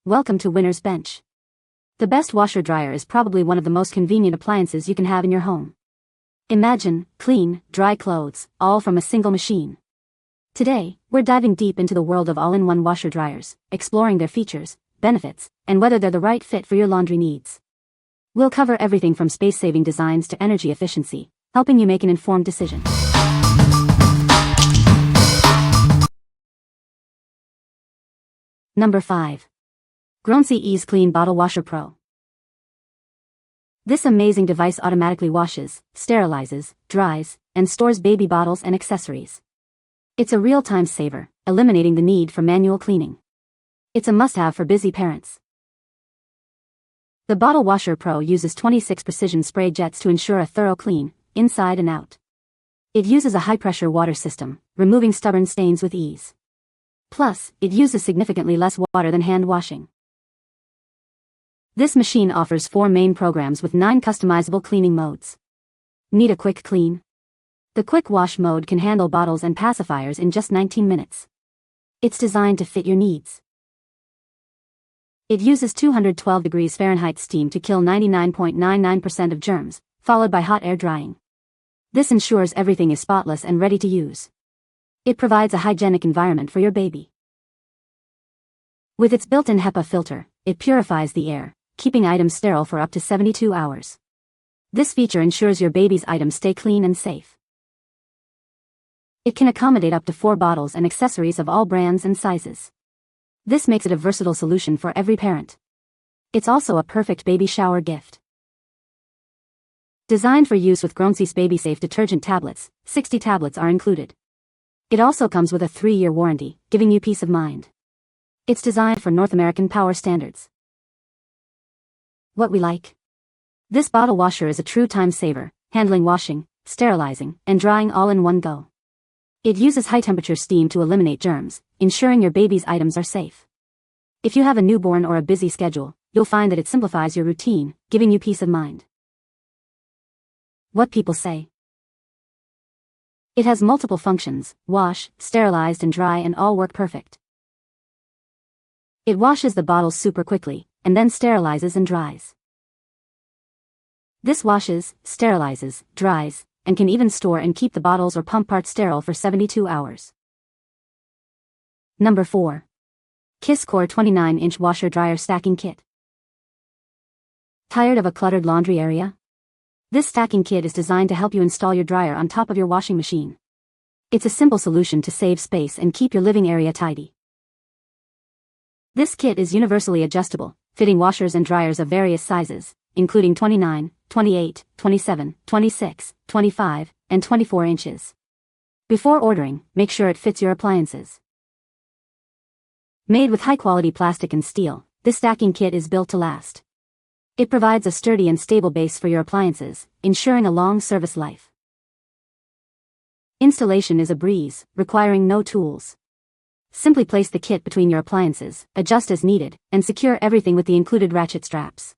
Welcome to Winner's Bench. The best washer-dryer is probably one of the most convenient appliances you can have in your home. Imagine, clean, dry clothes, all from a single machine. Today, we're diving deep into the world of all-in-one washer-dryers, exploring their features, benefits, and whether they're the right fit for your laundry needs. We'll cover everything from space-saving designs to energy efficiency, helping you make an informed decision. Number 5. Grownsy EaseClean Bottle Washer Pro. This amazing device automatically washes, sterilizes, dries, and stores baby bottles and accessories. It's a real-time saver, eliminating the need for manual cleaning. It's a must-have for busy parents. The Bottle Washer Pro uses 26 precision spray jets to ensure a thorough clean, inside and out. It uses a high-pressure water system, removing stubborn stains with ease. Plus, it uses significantly less water than hand washing. This machine offers 4 main programs with 9 customizable cleaning modes. Need a quick clean? The Quick Wash mode can handle bottles and pacifiers in just 19 minutes. It's designed to fit your needs. It uses 212 degrees Fahrenheit steam to kill 99.99% of germs, followed by hot air drying. This ensures everything is spotless and ready to use. It provides a hygienic environment for your baby. With its built-in HEPA filter, it purifies the air, keeping items sterile for up to 72 hours. This feature ensures your baby's items stay clean and safe. It can accommodate up to 4 bottles and accessories of all brands and sizes. This makes it a versatile solution for every parent. It's also a perfect baby shower gift. Designed for use with Grownsy's baby-safe detergent tablets, 60 tablets are included. It also comes with a 3-year warranty, giving you peace of mind. It's designed for North American power standards. What we like? This bottle washer is a true time saver, handling washing, sterilizing, and drying all in one go. It uses high-temperature steam to eliminate germs, ensuring your baby's items are safe. If you have a newborn or a busy schedule, you'll find that it simplifies your routine, giving you peace of mind. What people say? It has multiple functions: wash, sterilized and dry, and all work perfect. It washes the bottles super quickly, and then sterilizes and dries. This washes, sterilizes, dries, and can even store and keep the bottles or pump parts sterile for 72 hours. Number 4. Kiss Core 29-inch Washer-Dryer Stacking Kit. Tired of a cluttered laundry area? This stacking kit is designed to help you install your dryer on top of your washing machine. It's a simple solution to save space and keep your living area tidy. This kit is universally adjustable, fitting washers and dryers of various sizes, including 29, 28, 27, 26, 25, and 24 inches. Before ordering, make sure it fits your appliances. Made with high-quality plastic and steel, this stacking kit is built to last. It provides a sturdy and stable base for your appliances, ensuring a long service life. Installation is a breeze, requiring no tools. Simply place the kit between your appliances, adjust as needed, and secure everything with the included ratchet straps.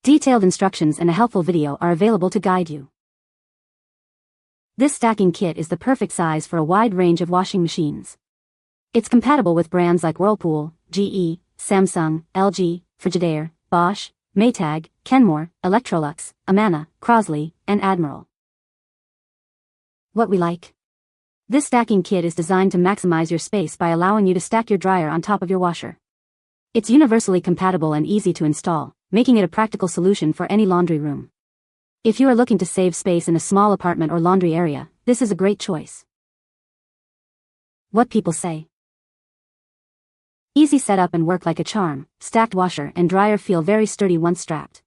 Detailed instructions and a helpful video are available to guide you. This stacking kit is the perfect size for a wide range of washing machines. It's compatible with brands like Whirlpool, GE, Samsung, LG, Frigidaire, Bosch, Maytag, Kenmore, Electrolux, Amana, Crosley, and Admiral. What we like? This stacking kit is designed to maximize your space by allowing you to stack your dryer on top of your washer. It's universally compatible and easy to install, making it a practical solution for any laundry room. If you are looking to save space in a small apartment or laundry area, this is a great choice. What people say? Easy setup and work like a charm. Stacked washer and dryer feel very sturdy once strapped.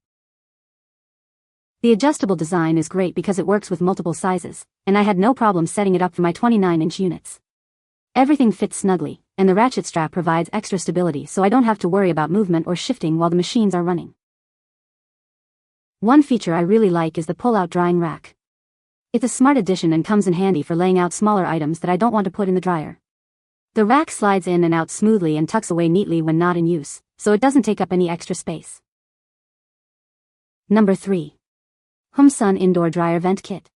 The adjustable design is great because it works with multiple sizes, and I had no problem setting it up for my 29-inch units. Everything fits snugly, and the ratchet strap provides extra stability so I don't have to worry about movement or shifting while the machines are running. One feature I really like is the pull-out drying rack. It's a smart addition and comes in handy for laying out smaller items that I don't want to put in the dryer. The rack slides in and out smoothly and tucks away neatly when not in use, so it doesn't take up any extra space. Number 3. HOOMESUN Indoor Dryer Vent Kit.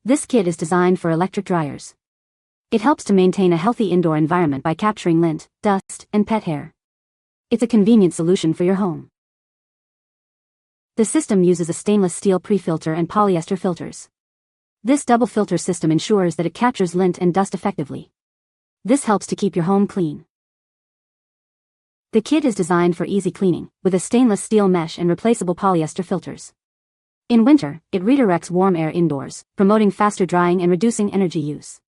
This kit is designed for electric dryers. It helps to maintain a healthy indoor environment by capturing lint, dust, and pet hair. It's a convenient solution for your home. The system uses a stainless steel pre-filter and polyester filters. This double filter system ensures that it captures lint and dust effectively. This helps to keep your home clean. The kit is designed for easy cleaning, with a stainless steel mesh and replaceable polyester filters. In winter, it redirects warm air indoors, promoting faster drying and reducing energy use.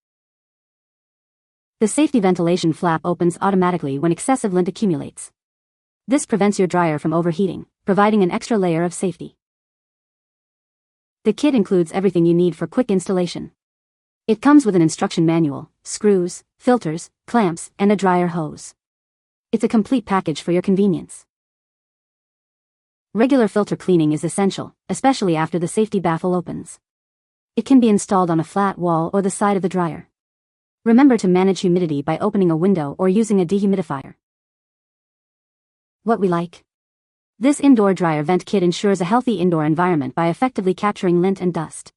The safety ventilation flap opens automatically when excessive lint accumulates. This prevents your dryer from overheating, providing an extra layer of safety. The kit includes everything you need for quick installation. It comes with an instruction manual, screws, filters, clamps, and a dryer hose. It's a complete package for your convenience. Regular filter cleaning is essential, especially after the safety baffle opens. It can be installed on a flat wall or the side of the dryer. Remember to manage humidity by opening a window or using a dehumidifier. What we like. This indoor dryer vent kit ensures a healthy indoor environment by effectively capturing lint and dust.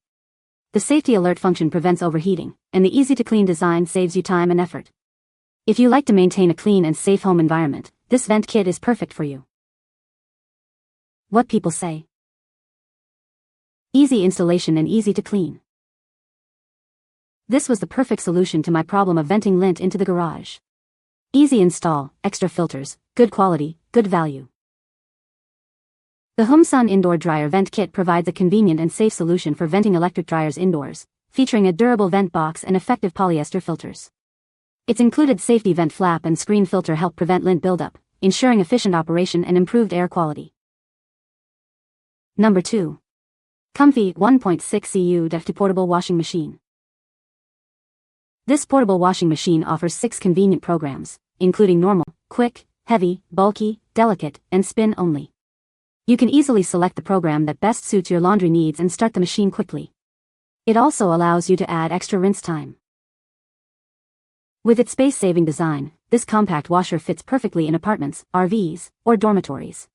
The safety alert function prevents overheating, and the easy-to-clean design saves you time and effort. If you like to maintain a clean and safe home environment, this vent kit is perfect for you. What people say. Easy installation and easy to clean. This was the perfect solution to my problem of venting lint into the garage. Easy install, extra filters, good quality, good value. The HOOMESUN Indoor Dryer Vent Kit provides a convenient and safe solution for venting electric dryers indoors, featuring a durable vent box and effective polyester filters. Its included safety vent flap and screen filter help prevent lint buildup, ensuring efficient operation and improved air quality. Number 2. COMFEE 1.6 Cu.ft Portable Washing Machine. This portable washing machine offers 6 convenient programs, including normal, quick, heavy, bulky, delicate, and spin only. You can easily select the program that best suits your laundry needs and start the machine quickly. It also allows you to add extra rinse time. With its space-saving design, this compact washer fits perfectly in apartments, RVs, or dormitories.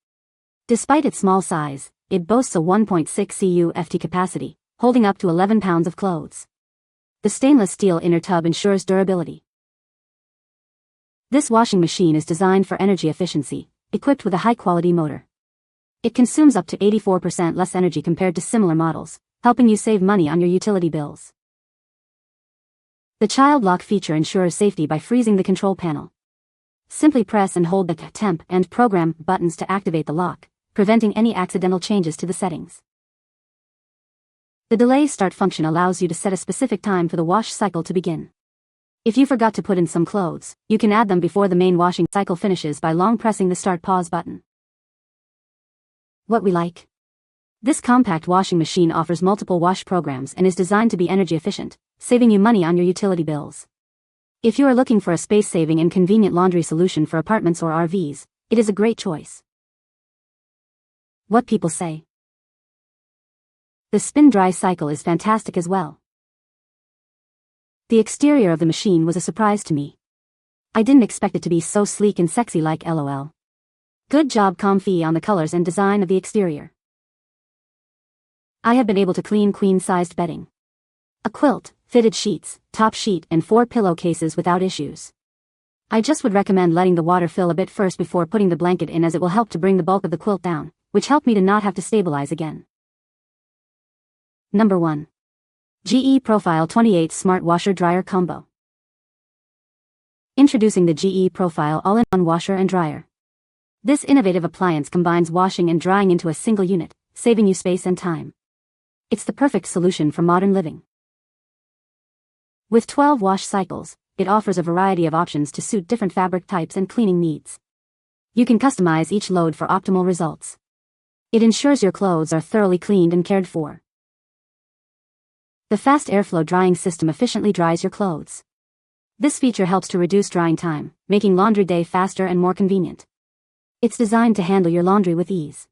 Despite its small size, it boasts a 1.6 Cu.ft capacity, holding up to 11 pounds of clothes. The stainless steel inner tub ensures durability. This washing machine is designed for energy efficiency, equipped with a high-quality motor. It consumes up to 84% less energy compared to similar models, helping you save money on your utility bills. The child lock feature ensures safety by freezing the control panel. Simply press and hold the temp and program buttons to activate the lock, preventing any accidental changes to the settings. The delay start function allows you to set a specific time for the wash cycle to begin. If you forgot to put in some clothes, you can add them before the main washing cycle finishes by long pressing the start pause button. What we like. This compact washing machine offers multiple wash programs and is designed to be energy efficient, saving you money on your utility bills. If you are looking for a space-saving and convenient laundry solution for apartments or RVs, it is a great choice. What people say. The spin-dry cycle is fantastic as well. The exterior of the machine was a surprise to me. I didn't expect it to be so sleek and sexy like LOL. Good job COMFEE on the colors and design of the exterior. I have been able to clean queen-sized bedding, a quilt, fitted sheets, top sheet and 4 pillowcases without issues. I just would recommend letting the water fill a bit first before putting the blanket in, as it will help to bring the bulk of the quilt down, which helped me to not have to stabilize again. Number 1. GE Profile 28 Smart Washer Dryer Combo. Introducing the GE Profile All-in-One Washer and Dryer. This innovative appliance combines washing and drying into a single unit, saving you space and time. It's the perfect solution for modern living. With 12 wash cycles, it offers a variety of options to suit different fabric types and cleaning needs. You can customize each load for optimal results. It ensures your clothes are thoroughly cleaned and cared for. The fast airflow drying system efficiently dries your clothes. This feature helps to reduce drying time, making laundry day faster and more convenient. It's designed to handle your laundry with ease.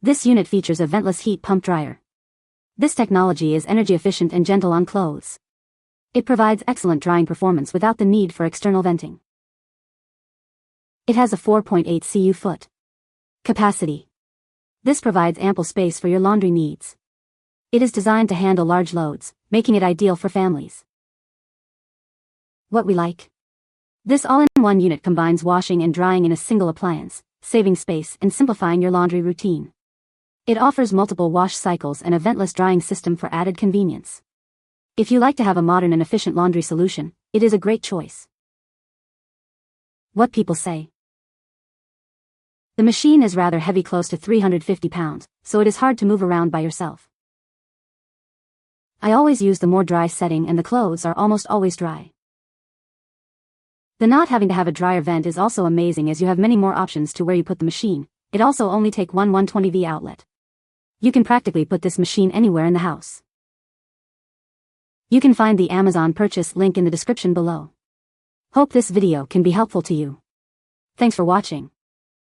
This unit features a ventless heat pump dryer. This technology is energy efficient and gentle on clothes. It provides excellent drying performance without the need for external venting. It has a 4.8 Cu.ft capacity. This provides ample space for your laundry needs. It is designed to handle large loads, making it ideal for families. What we like. This all-in-one unit combines washing and drying in a single appliance, saving space and simplifying your laundry routine. It offers multiple wash cycles and a ventless drying system for added convenience. If you like to have a modern and efficient laundry solution, it is a great choice. What people say. The machine is rather heavy, close to 350 pounds, so it is hard to move around by yourself. I always use the more dry setting and the clothes are almost always dry. The not having to have a dryer vent is also amazing, as you have many more options to where you put the machine. It also only take one 120V outlet. You can practically put this machine anywhere in the house. You can find the Amazon purchase link in the description below. Hope this video can be helpful to you. Thanks for watching.